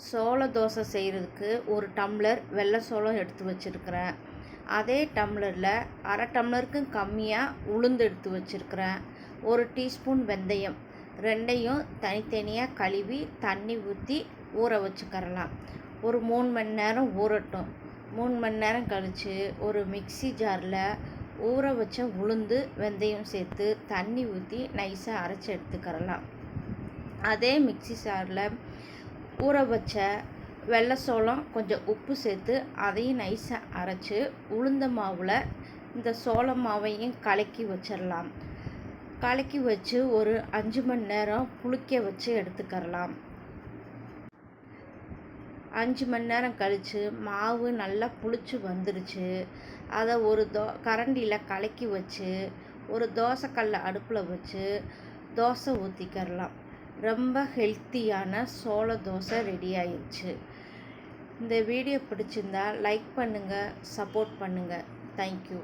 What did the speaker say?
சோள தோசை செய்கிறதுக்கு ஒரு டம்ளர் வெள்ளை சோளம் எடுத்து வச்சுருக்கிறேன். அதே டம்ளரில் அரை டம்ளருக்கும் கம்மியாக உளுந்து எடுத்து வச்சுருக்கிறேன். ஒரு டீஸ்பூன் வெந்தயம், ரெண்டையும் தனித்தனியாக கழுவி தண்ணி ஊற்றி ஊற வச்சுக்கரலாம். ஒரு 3 மணி நேரம் ஊறட்டும். 3 மணி நேரம் கழித்து ஒரு மிக்ஸி ஜாரில் ஊற வச்ச உளுந்து வெந்தயம் சேர்த்து தண்ணி ஊற்றி நைஸாக அரைச்சி எடுத்துக்கரலாம். அதே மிக்ஸி ஜாரில் ஊற வச்ச வெள்ளை சோளம் கொஞ்சம் உப்பு சேர்த்து அதையும் நைஸாக அரைச்சி உளுந்த மாவில் இந்த சோள மாவையும் கலக்கி வச்சிடலாம். கலக்கி வச்சு ஒரு 5 மணி நேரம் புளிக்க வச்சு எடுத்துக்கரலாம். 5 மணி நேரம் கழித்து மாவு நல்லா புளிச்சு வந்துருச்சு. அதை ஒரு கரண்டியில் கலக்கி வச்சு ஒரு தோசைக்கல்லை அடுப்பில் வச்சு தோசை ஊற்றிக்கரலாம். ரொம்ப ஹெல்த்தியான சோள தோசை ரெடி ஆயிடுச்சு. இந்த வீடியோ பிடிச்சிருந்தா லைக் பண்ணுங்கள், சப்போர்ட் பண்ணுங்கள். தேங்க்யூ.